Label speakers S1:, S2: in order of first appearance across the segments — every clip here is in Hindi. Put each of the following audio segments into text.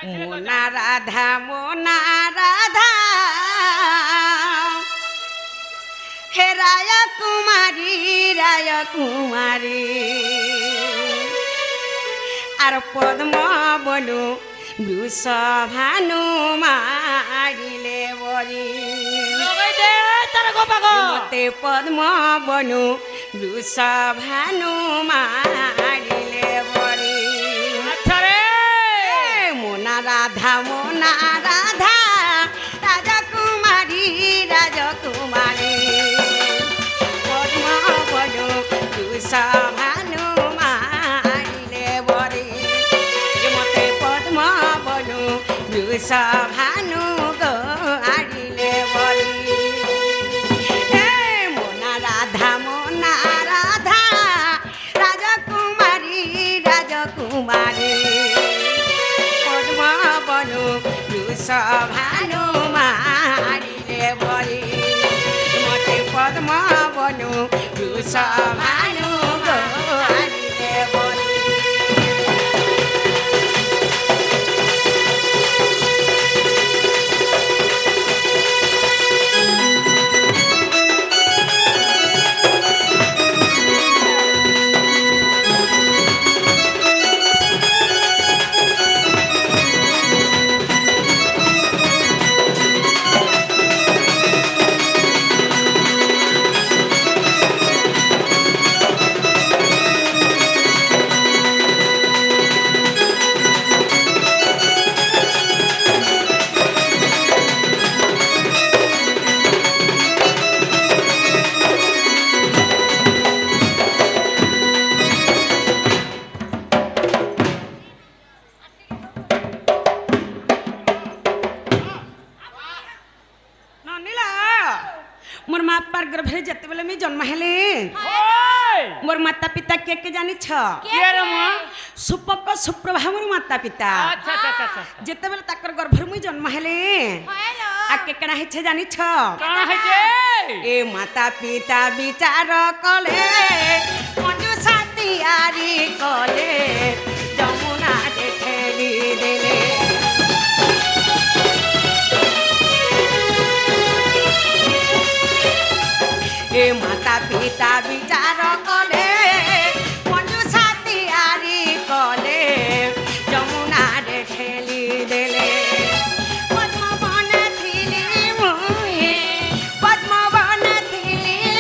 S1: মোনা রাধা হে রায় কুমারী আর পদ্ম বনু বৃষভানু মারিলে বরি মতে পদ্ম বনু বৃষভানু মারিলে বরি মোনা রাধা রাজকুমারী পদ্ম বনু বৃষভানু মারিলে বরি মতে পদ্ম বনু বৃষভানু গাড়িলে বরি মোনা রাধা রাজকুমারী পদ্ম বনু বৃষভানু মারিলে বরি মতে পদ্ম বনু বৃষভানু গাড়িলে বরি मोर माँ पर गर्भे जते बेले मी जन्म हेले मोर माता पिता के जानी छ सुपक सुप्रभा मोर माता पिता जते बेले ताकर गर्भर मी जन्म हेले आ के कणा हे छ जानी छ ए माता पिता विचार कले मंजू साथियारी कले जमुना दे ठेली देले ए माता पिता विचार कले मंजू साथियारी कले जमुना रे ठेली देले पद्म बन थिली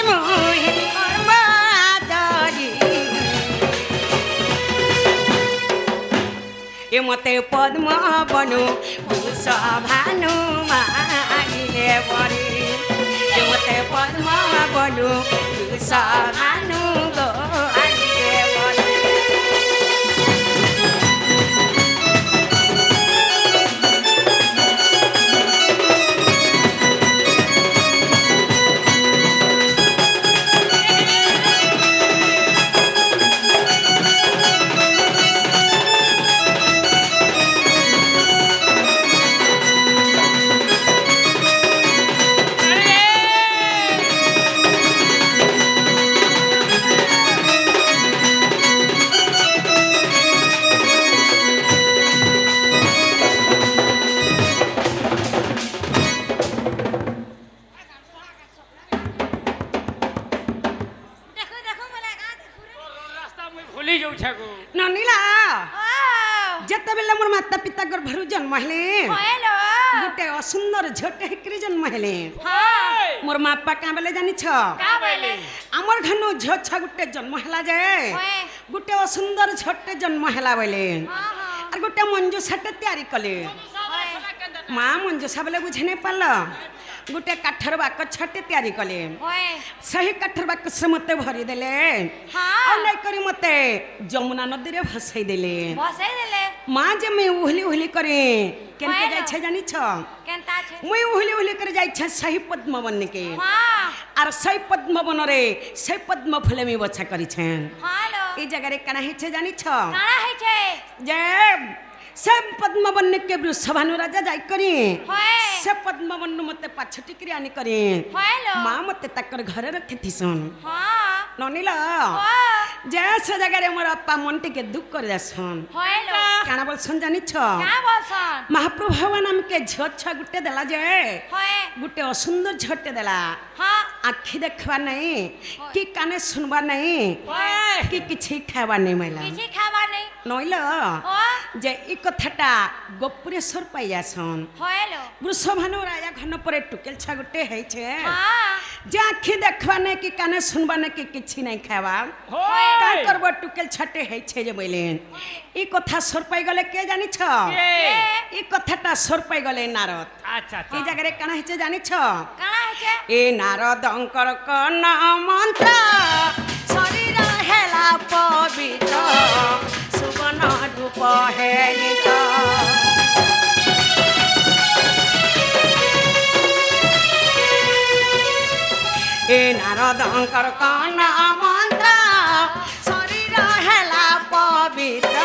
S1: मुहे कर्मदरी ए मते पद्म बनु वृषभानु मारिले बरी मते पद्म बनु वृषभानु गाड़िले बरी जते बेले मोर माता पिता गर्भरु जन्म हेले गोटे असुंदर झटे हेकरी जन्म हेले मोर मापा का बेले जानी छ हमर घनु झ छ गोटे जन्म हला जाए गोटे असुंदर झटे जन्म हला बेले और गोटे मंजूसाटे तैयारी कले माँ मंजूसा बेले बुझे नहीं पाला गोटे काठर बाक छटे तैयारी कले सही काठर बाक से मते भरी देले नै करी मते जमुना नदी रे भसई देले माँ जे मैं उहली उहली करे केनके जाय छ जानी छ केनता छ मैं उहली उहली करे जाय छ सही पद्म वन के आर सही पद्म वन रे सही पद्म फूले में बच्चा करी छन हालो ई जगह रे कना हे छ जानी छ काना हे छ जे सब पद्म वन के वृषभानु राजा जाय करी से पद्म वन मते पाछ टिकरी आनी करी माँ मते तकर घरे रखी थी सन ননিলা যে সে জায়গায় মোর আপা মনটিকে দুঃখ করে দেসন কেন বলছন জানিছ মহাপ্রভু ভগবান আমাকে ঝিও ছুয়া গুটে দেলা যে গুটে অসুন্দর ঝটে দেলা আখি দেখবা নাই কি কানে শুনবা নাই কি কিছু খাইবা নাই মাইলা নইল যে এই কথাটা গোপুরেশ্বর পাই আসন বৃষভানু রাজা ঘন পরে টুকেল ছা গুটে হয়েছে যে আখি দেখবা নাই কি কানে শুনবা নাই কি কিছু নাই খাইবা কা করব টুকেল ছাটে হয়েছে যে বইলেন এই কথা সর পাই গলে কে জানিছ এই কথাটা সর পাই গলে নারদ
S2: আচ্ছা
S1: এই জায়গায় কানা হয়েছে জানিছ এ নারদঙ্কর কন মন্ত্র শরীর হেলা পবিত্র সুবর্ণ রূপ হেলিত এ নারদঙ্কর কন মন্ত্র শরীর হেলা পবিত্র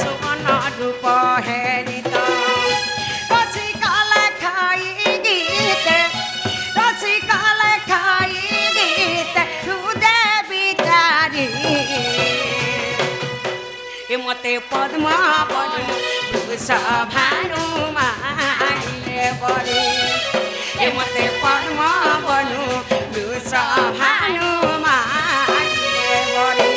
S1: সুবর্ণ রূপ হেলিত রসিকালে খাই গীতে রসিকালে খাই গীতে হৃদে বিচারি এ মতে পদ্মা বনু ভানু মাইলে বরে এ মতে পদ্মা বনু ভানু মাইলে বরে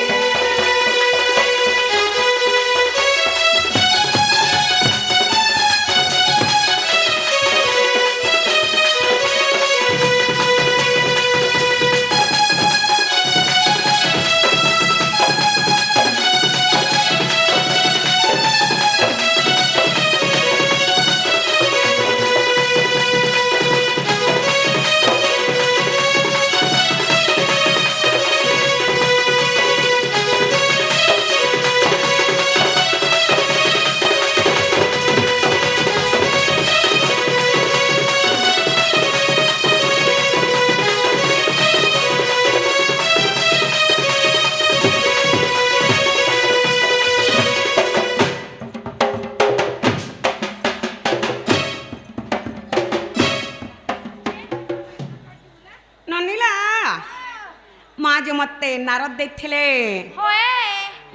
S1: যে মতে নারদ দেখলে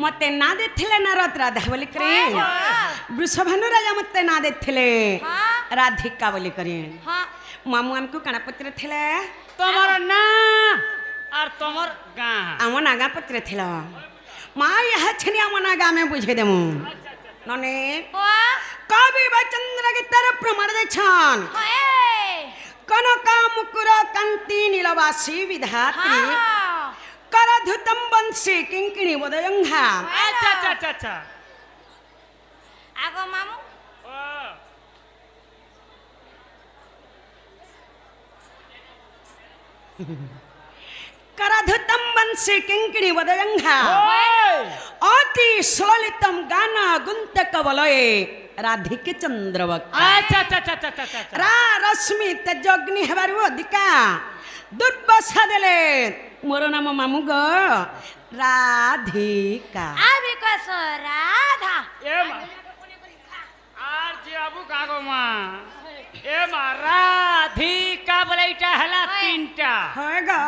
S1: মতে না দেখলে নারদ রাধা বলি করে বৃষভানু রাজা মতে না দেখলে রাধিকা বলি করে মামু আমকু কানা পত্র থিলে
S2: তোমার না আর তোমার গা
S1: আম নাগা পত্র থিল মা ইহা ছনি আম নাগা আমি বুঝে দেমু ননে কবি বচন্দ্র গীতার প্রমাণ দেছন কনকা মুকুর কান্তি নীলবাসী বিধাত্রী করধুতম বংশী কিঙ্কিণী বদয়ঙ্ঘা
S2: আচ্ছা আচ্ছা আচ্ছা আচ্ছা
S3: আগো মামু
S1: करधुतम वंशी किंकिणी वदयंघा अति सुललितम गाना गुंतक वलये राधिके चंद्रवक
S2: अच्छा अच्छा अच्छा अच्छा अच्छा
S1: रा रश्मि तेजग्नि हेबारु अधिका दुर्बसा देले मोर नाम मामु ग राधिका
S3: आबि कस राधा
S2: ए मा आर जे अबु कागो मा ए मा राधिका बोले इटा हला तीनटा
S1: होगा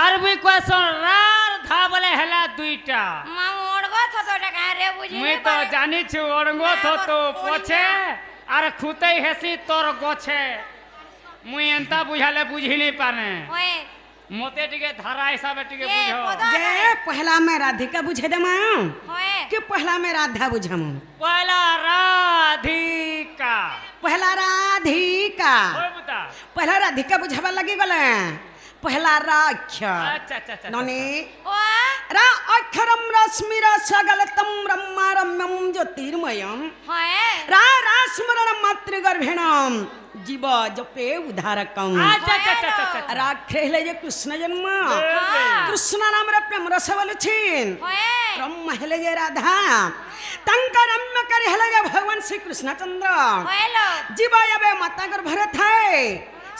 S2: आर भी क्वेश्चन राधा बोले हला दुईटा
S3: मामु ओडगो थतो टका रे बुझी
S2: मैं तो जानी छु ओडगो थतो पोछे आर खुतई हेसी तोर गोछे मुई एंता बुझाले बुझी नहीं पाने
S3: ओए
S2: मोते टिके धारा हिसाब टिके बुझो
S1: जे पहला मैं राधिका बुझे दे मां
S3: होए
S1: कि पहला मैं राधा बुझम
S2: पहला राधिका
S1: पहला राधिका
S2: होय बता
S1: पहला राधिका बुझावा लगी गले पहला राक्ष
S2: अच्छा अच्छा अच्छा
S1: ननी
S3: ओ
S1: रा अक्षरम रश्मिर सगलतम ब्रह्मारम्यम ज्योतिर्मयम
S3: होए
S1: रा रास्मरण मातृगर्भेणम जीव जपे उद्धारकम
S2: अच्छा अच्छा अच्छा अच्छा
S1: रा खेले जे कृष्ण जन्म कृष्ण नाम रे प्रेम रस बोलछिन
S3: होए
S1: ब्रह्म हेले जे राधा तंकरम्य करे हेले जे भगवान श्री कृष्णचंद्र
S3: होएलो
S1: जीव यबे माता गर्भरे थाए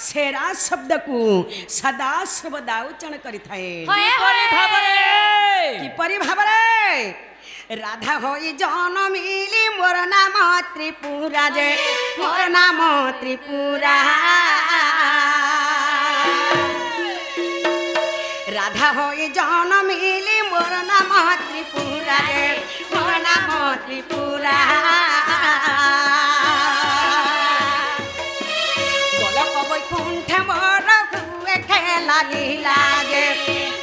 S1: सेरा शब्द को सदा सर्वदा उच्चारण करि थाए
S3: होए
S2: परि भाबरे
S1: किपरि भाबरे राधा होई जनमिली मोर नाम त्रिपुरा जे मोर नाम त्रिपुरा রাধা হয়ে জন্মিলি মোর নাম ত্রিপুরা রে মোর নাম ত্রিপুরা গোলক বৈকুণ্ঠে মোর হুয়ে খেলা লীলা গে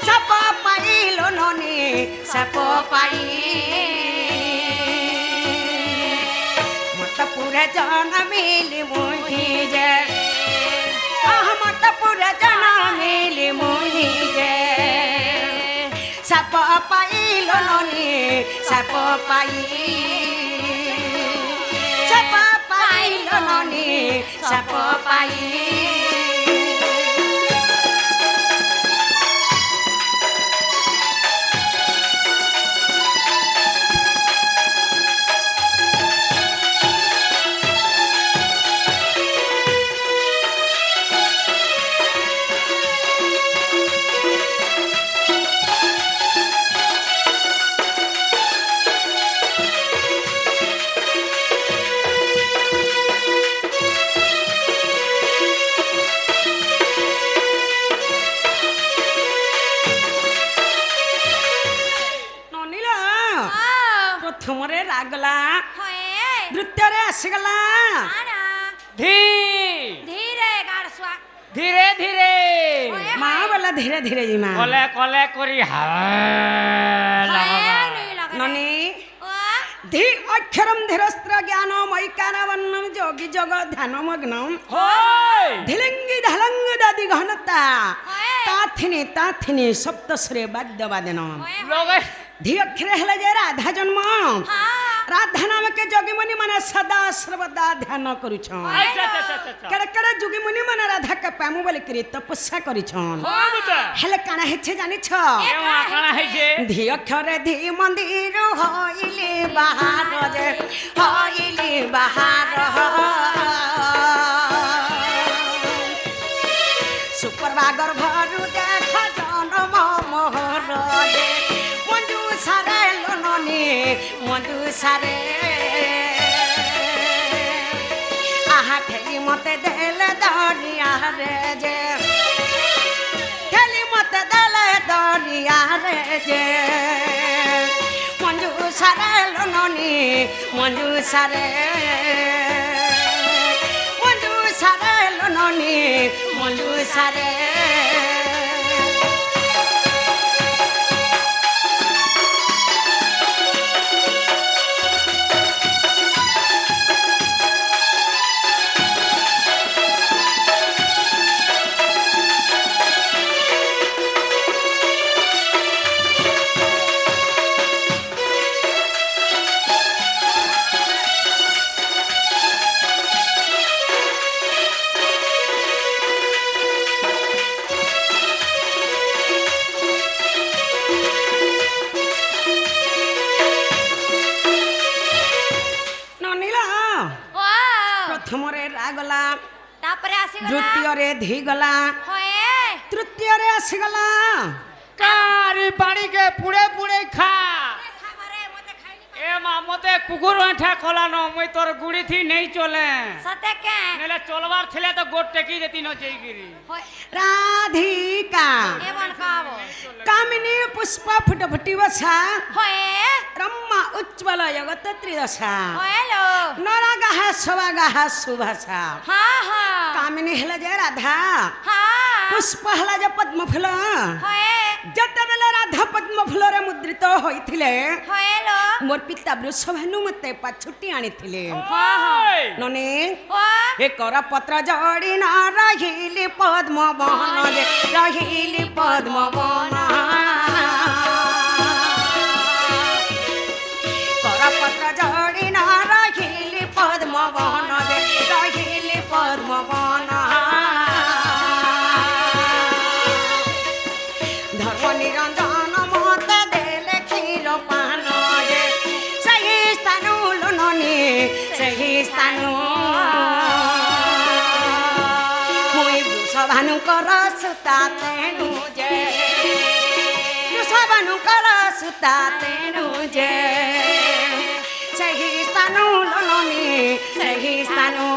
S1: সাপ পাইল ননি সাপ পাই মতপুরে জন্মিলি মুহি যে মতপুরে জন্মিলি মুহি যে সাপ পাইল ননি সাপ পাই সাপ পাইল ননি সাপ পাই ପ୍ରଥମରେ ରାଗଲା ଦ୍ୱିତୀୟରେ ଆସିଗଲା
S2: ଧୀରେ ଧୀରେ
S1: ମା ବୋଲା ଧୀରେ ଧୀରେ ଯିମା
S2: କଲେ କଲେ କରି
S1: ନନି ଧି ଅକ୍ଷରମ୍ ଧୀରସ୍ତ୍ର ଜ୍ଞାନ ମୈକାରବର୍ଣ୍ଣମ୍ ଯୋଗୀ ଯୋଗ ଧ୍ୟାନ ମଗ୍ନମ୍ ଧିଲିଙ୍ଗି ଧାଲଙ୍ଗ ଦାଦି ଘନତା ତାଥିନି ସପ୍ତଶ୍ରେ ବାଦ୍ୟ ବାଦନ धी अक्षर हेले जे राधा जन्म राधा नाम के जोगी मुनि माने सदा सर्वदा ध्यान करूछन केड़े केड़े जोगी मुनि माने राधा के पामु बोले करी तपस्या करिछन हेले काना हेछे जानि छ धी अक्षर धी मंदिर होइले बाहर जे होइले बाहर सुप्रभागर भरु देख जन्म मोहर जे सारे लोननी मधु सारे आहा ठेली मते देले दरिया रे जे ठेली मते देले दरिया रे जे मंजू सारे लोननी मंजू सारे लोननी मंजू सारे द्वितीय धी गला तृतीय आसीगला
S2: कारी पानी के पुड़े पुड़े खा ए मां मते कुकुर आठा खोला न मुई तोर गुड़ी थी नहीं चले
S3: सते के
S2: नेले चलवार थिले तो गोट टेकी देती न जईगिरी
S1: राधिका
S3: एवन काबो
S1: कामिनी पुष्प फुटफुटी वसा
S3: होए
S1: ब्रह्मा उज्ज्वल जगत त्रिदशा
S3: होएलो
S1: नरगाह सवागाह सुभाषा
S3: हां हां
S1: कामिनी हेले जे राधा
S3: हां
S1: पुष्प हेले जे पद्म फूल
S3: होए
S1: जते बेले राधा पद्म फूल रे मुद्रित होइथिले
S3: होएलो
S1: मोर पिता वृषभानु मते पाछुटी आनिथिले
S3: हां हां
S1: नने
S3: ओ
S1: ए कर पत्र जड़ी न रहिली पद्म बहन रे रहिली पद्म बहन कर पत्र जड़ी न रहिली पद्म बहन रे रहिली पद्म बहन धर्म निरंजन मते देले क्षीर पान रे सही स्थानु लुननी सही स्थानु मुई वृषभानु कर सुता तेणु जे वृषभानु कर सुता तेणु जे सही स्थानु लुननी सही स्थानु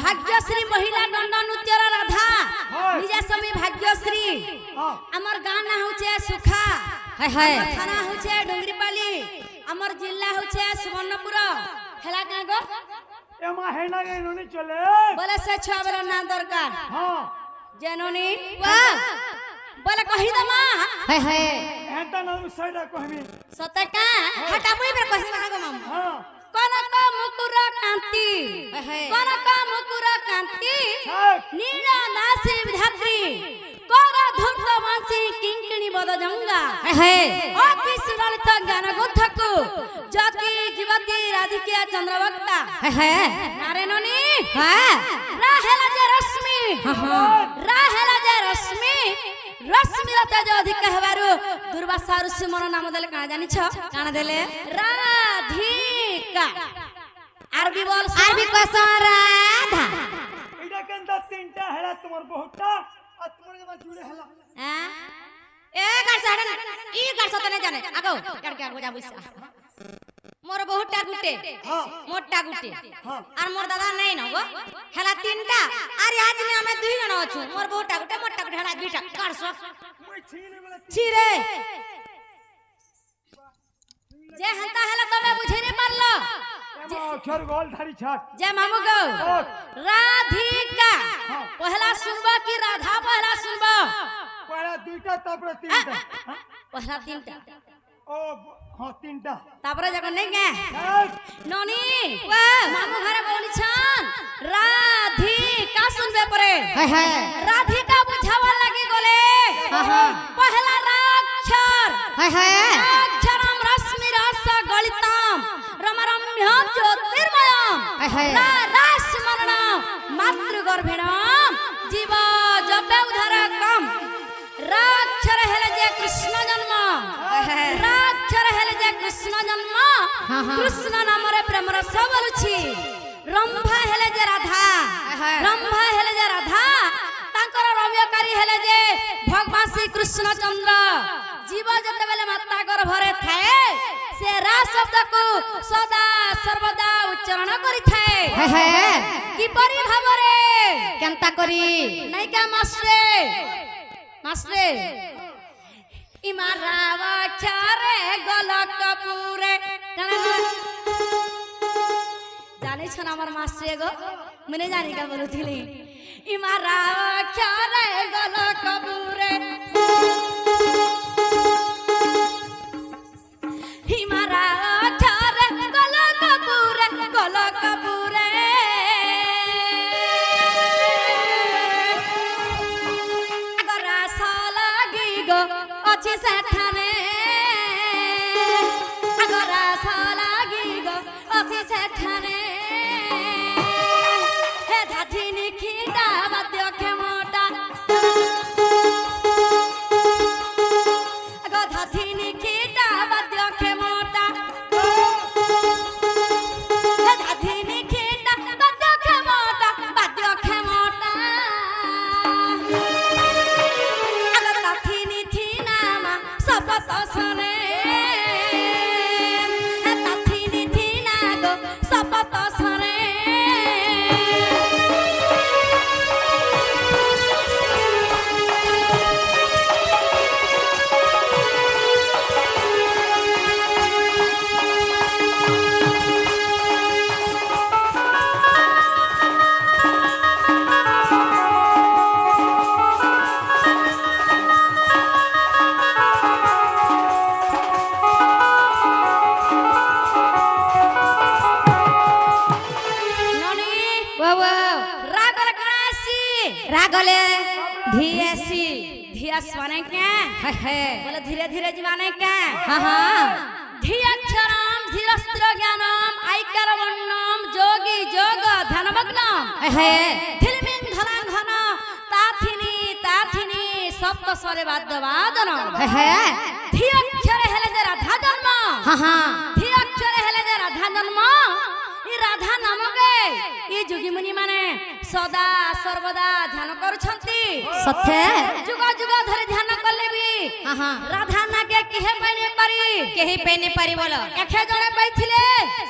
S4: भाग्यश्री महिला दंड नृत्यर राधा निजा समी भाग्यश्री हमर गां ना होचे सुखा थाना होचे डोंगरीपाली हमर जिला होचे सुवर्णपुर हेला का गो
S5: एमा हेना गे नोनी चले
S4: बोले से छुआ बेला ना दरकार
S5: हां
S4: जनोनी वाह बोले कहि दमा
S5: एंता ना साइड कहबी
S4: सते का हटा मुई बेर कहि ना गो माम
S5: हां
S4: कनक मुकुर कांति कनक मुकुर कांति नील दासी धात्री कर धूर्त वासी किंकिणी बद जंगा अति सुललित ज्ञान गुथकु जति जीवती राधिका चंद्रवक्ता नारायणनी राहेला जे रश्मि राहेला जे रश्मि रश्मि तेज अधिक हेबारु दुर्वासा ऋषि मन नाम देले काना जानि छ काना देले राधिका आरबी बोल आरबी कस राधा
S5: इडा केंदा तीनटा हेला तुमर बहुता आ तुमर के जुड़े हेला
S4: ए गाछ हडन ई गाछ तने जाने आगो कड़ के आगो जा बुसा मोर बहुटा गुटे मोटा गुटे आर मोर दादा नै न गो हेला तीनटा अरे आज में हमें दुई जण अछु मोर बहुटा गुटे मोटा गुटे हेला दुईटा काढसो छिरे जे हंता हेला तबे बुझे नै परलो
S5: एमा अक्षर गोल धारी छाट
S4: जे मामू गो राधिका पहला सुनबो कि राधा पहला सुनबो
S5: पहला दुईटा तापर तीनटा
S4: पहला तीनटा
S5: ओ हां तीनटा
S4: तापर जको नै गे ननी मामू घरे बोली छन राधिका सुनबे परे राधिका बुझावा लागि गले पहला राक्षर अक्षरम रश्मि रस गलितम रमरम्य ज्योतिर्मयम रासमरणम मातृगर्भिणम जीव जबे उधर कम राक्षर हेले जे कृष्ण जन्म राक्षर हेले जे कृष्ण जन्म कृष्ण नाम रे प्रेम रस बोलुछि रंभा हेले जे राधा रंभा हेले जे राधा तांकर रम्यकारी हेले जे भगवान श्री कृष्ण चंद्र जीव जते बेले माता गर्भरे थाए से रा शब्द को सदा सर्वदा उच्चारण करि थाए कि परि भाबरे केनता करी नै का मास्टरे मास्टरे इमाराव चारे गलक पूरे जाने छन हमर मास्टर गो मने जानी का बोलुथिली इमाराव चारे गलक पूरे इमाराव चारे गलक पूरे गलक पूरे अच्छी सेठाने अगरा सालागी गो अच्छी सेठाने हे धाथिनी खीटा बाद्य के मोटा अगो धाथिनी खीटा बाद्य के मोटा हे धाथिनी खीटा बाद्य के मोटा बाद्य के मोटा सपत सने ताथिनी थीना गो सपत सने रागले धीएसी धीएस बने क्या बोले धीरे धीरे जीवाने क्या धी अक्षरम धीरस्त्र ज्ञानम ऐकर वर्णम जोगी जोग ध्यानमग्नम धिलमिन धनं घन ताथिनी ताथिनी सप्त स्वरे वाद्य वादनम धी अक्षर हेले जे राधा जन्म धी अक्षर हेले जे राधा जन्म ई राधा नामके ई जोगी मुनि माने सदा सर्वदा ध्यान करूछंती सत्य जुग जुग धरि ध्यान कले भी রাধা নাকে কেহে পাইনে পারি
S3: কেহি পেনি পারি বলো
S4: এখে জনে পাইছিলে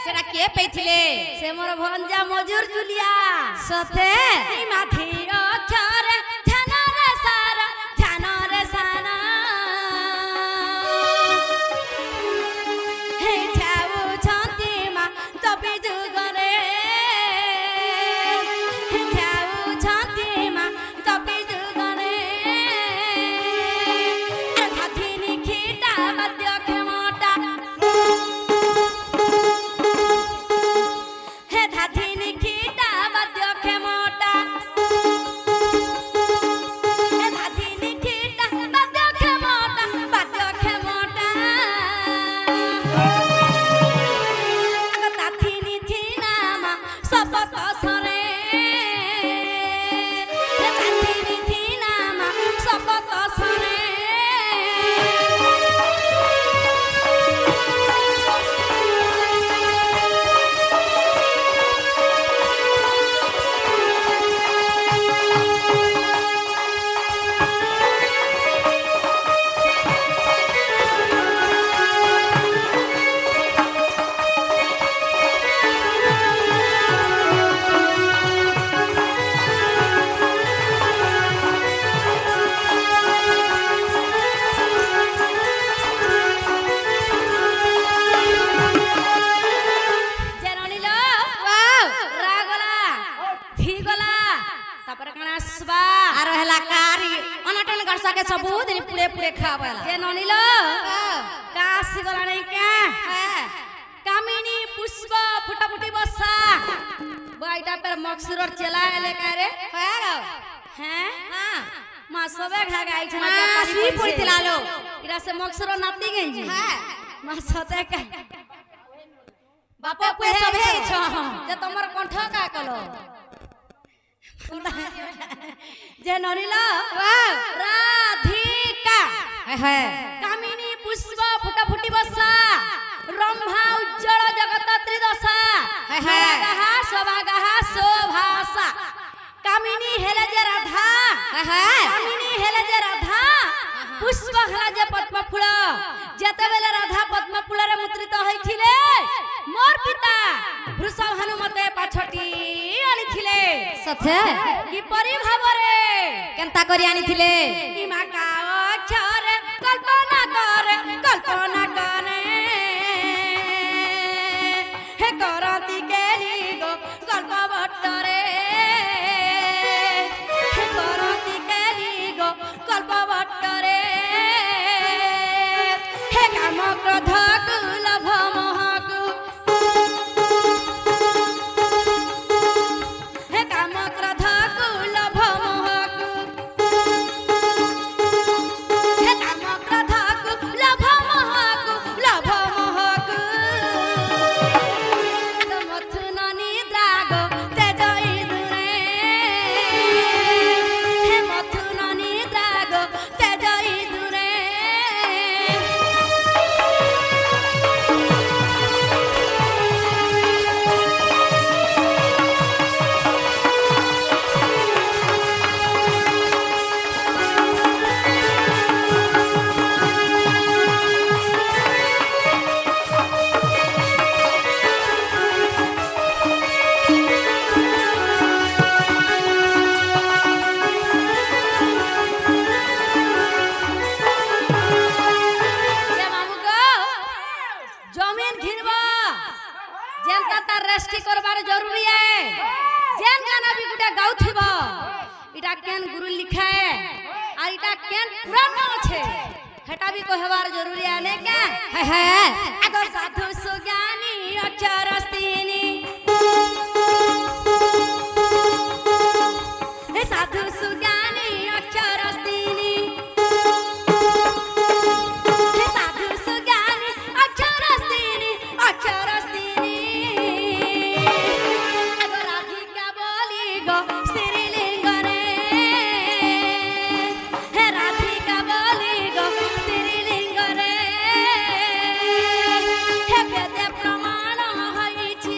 S3: সেটা কে পেইছিলে
S4: সে মোর ভঞ্জা মজুর জুলিয়া
S3: সতে
S4: মাথি অক্ষরে ঝানরে সারা হে ছাউ ছন্তি মা তপি যুগরে হে ছাউ ছন্তি মা তপি যুগরে এ খাথিনি খিটা বাদ্য ক্ষমতা হে ধাথিনি খিটা বাদ্য ক্ষমতা হে ধাথিনি খিটা বাদ্য ক্ষমতা আগ তাথিনি থিনামা শপথ সরে হে তাথিনি থিনামা শপথ সরে জেননিল রাগলা ধীগলা তারপরে কানা আসবা
S3: আর হেলা কারি অনটন গরসাকে সবু দিন পুড়ে পুড়ে খাওয়ালা
S4: জেননিল কাশি গলা নাই কে কামিনী পুষ্প ফুটাফুটি বসা বইটা পের মকসুরর চেলা এলে কারে হ্যাঁ মা সবে ঘা গাইছে না
S3: আসি পড়িতিলা লো
S4: এটা সে মকসুরর নাতি গেঞ্জি
S3: হ্যাঁ
S4: মা সতে কা
S3: বাপা পুয়ে সবে ছ
S4: যে তোমার কণ্ঠ কা কলো যে ননিল রাধিকা
S3: হ্যাঁ
S4: কামিনী পুষ্প ফুটাফুটি বসা রম্ভা উজ্জ্বল জগত ত্রিদশা গাহা শোভাগাহা শোভাসা কামিনী হেলে যে রাধা কামিনী হেলে যে রাধা পুষ্প হেলা যে পদ্ম ফুল যেতেবেলে রাধা পদ্ম ফুলরে মুদ্রিত হইছিলে মোর পিতা বৃষভ হনুমতে পাছটি আনিছিলে
S3: সথে
S4: কিপরি ভাবরে
S3: কেনতা করি আনিଥିଲେ
S4: ইমা কাও অক্ষরে কল্পনা করে হে করতি কেলি গো গল্প বটরে হে করতি কেলি গো গল্প বটরে হে কাম ক্রোধ কুলভ মোহকু হে কাম ক্রোধ কুলভ মোহকু হে কাম ক্রোধ কুলভ মোহকু মথুন নিদ্রা গো তেজ ইদুরে হে মথুন নিদ্রা গো তেজ ইদুরে যে মামু গো জমিন ঘিরব যেনতা তার রেস্টি করবার জরুরি এ যেন গানা বি গুটা গাউথিব এটা কেন গুরু লিখায় আর এটা কেন পুরাণ আছে হেটা বি কহবার জরুরি আনে কে
S3: হ্যাঁ
S4: আগ সাধু সুজ্ঞানী অক্ষর স্তিনী হে সাধু সুজ্ঞানী অক্ষর স্তিনী হে সাধু সুজ্ঞানী অক্ষর স্তিনী আগ রাধিকা বলি গো স্ত্রীলিঙ্গরে হে রাধিকা বলি গো স্ত্রীলিঙ্গরে হে বেদে প্রমাণ হইছি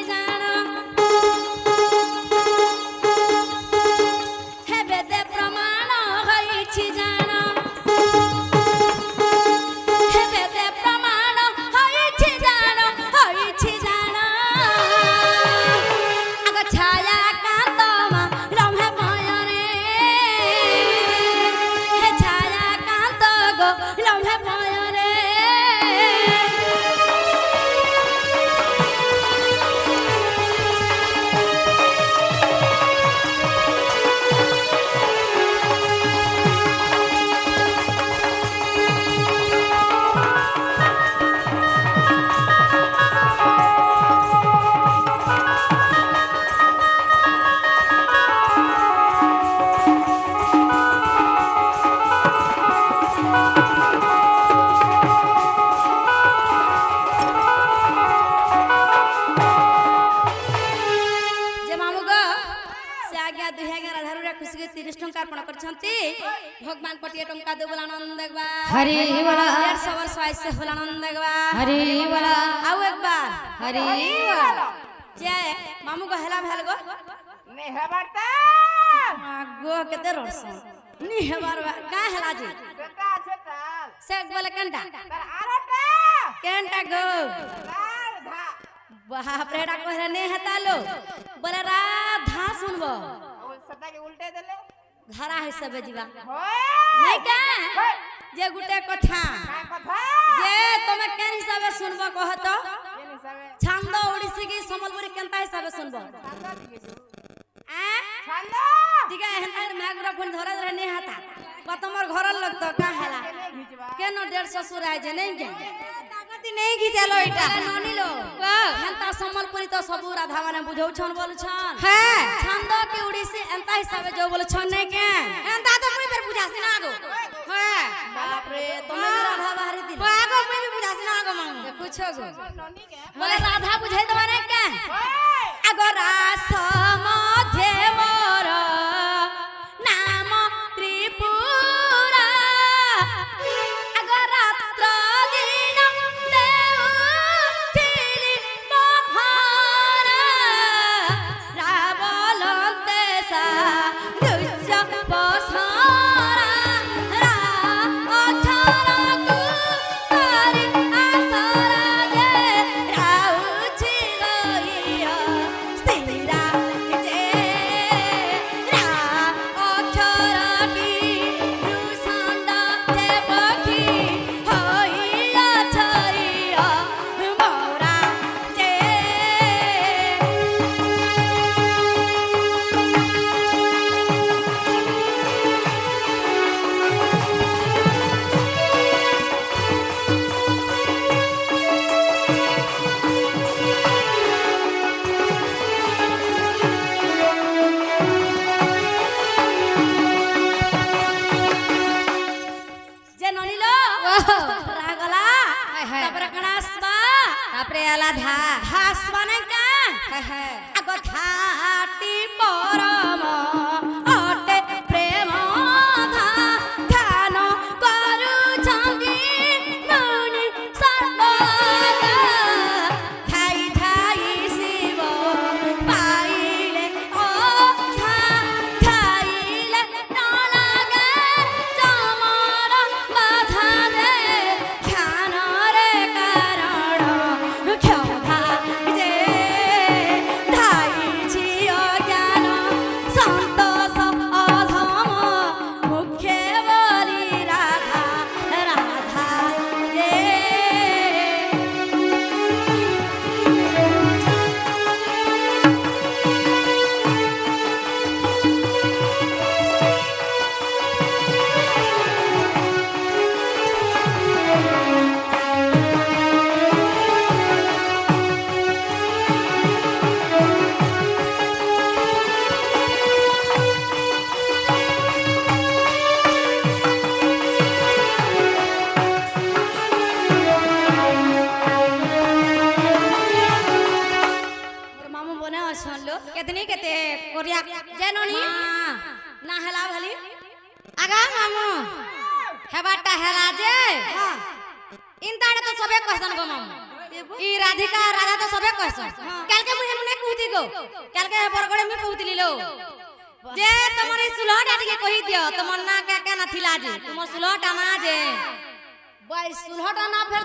S4: 30 टंका अर्पण करछंती भगवान पटिए टंका दे बोला आनंद देखबा
S3: हरि बोला
S4: 150 वर्ष आइसे बोला आनंद देखबा
S3: हरि बोला
S4: आउ एक बार
S3: हरि बोला
S4: जे मामू को हेला भेल गो
S6: नहीं हबारता
S4: गो केते रोस नी हेबार का हेला जी
S6: छेता छेता
S4: से बोले कंटा
S6: तर आरता
S4: कंटा गो
S6: लाल धा
S4: बाप रे डा कहले ने हतालो बोले राधा सुनबो
S6: और सदा के उल्टे देले
S4: घरा है सब जीवा
S6: होय
S4: नहीं का जे गुटे कथा
S6: का कथा
S4: जे तमे केन हिसाबे सुनबो कहत
S6: केन हिसाबे
S4: छंद ओडिसी की संबलपुरी केनता हिसाबे सुनबो
S6: छंदा दिखे
S4: आ
S6: छंदा
S4: ठीक है हेंता माइक्रोफोन धरा धरा नहीं हाता क तमर घर लग तो का हैला
S6: खिचवा
S4: केनो 150 सुराय जे नहीं के
S3: दागती नहीं घिचलो इटा
S4: ननी लो हेंता संबलपुरी तो सब राधा माने बुझौ छन बोल छन
S3: है
S4: छंद की ओडिसी एंता हिसाबे जो बोल छन नहीं के
S3: एंता तो मुई पर बुझासी ना आगो है
S4: बाप रे तुमे भी राधा बाहरी दिल
S3: तो आगो मुई भी बुझासी ना आगो मांग
S4: पूछो गो
S6: ननी के
S4: बोले राधा बुझाई दवाने के
S6: होय
S4: अगर मध्य मोर नाम त्रिपुरा अगर रात्र दिन देउथिली बहारा रावलंते सा दुष्य बसरा रा अक्षरा कुमारी आसरा जे राउछि गइया स्थिरा जे रा अक्षरा की रुसंडा जे पखी होइया छइया मोरा जे जे ननिलो रागला तापरे कणासबा
S3: तापरे आला धा
S4: हासबा नहीं का आगो थाटी परम अटे प्रेम धा ध्यान करू छंगी मुनि सर्वगा थाई थाई शिव पाइले ओ था थाइले न लागे चमर बाधा दे ध्यान रे कारण क्षोभा जे धाई छियो ज्ञान संतोष अधम मुख्य बलि राधा राधा जे मोर मामू बने अछन लो
S3: कितनी केते कोरिया
S4: जननी ना हला भली
S3: आगा मामू हेबाटा हेला जे इनताने तो सबे क्वेश्चन गो मामू ई राधिका राधा तो सबे क्वेश्चन काल के मुहे मने कहती गो काल के बरगड़े में कहतली लो जे तमर ई सुलहटा के कहि दियो तमर ना का ना थिला जे तमर सुलहटा ना जे
S4: बाई सुलहटा ना फेर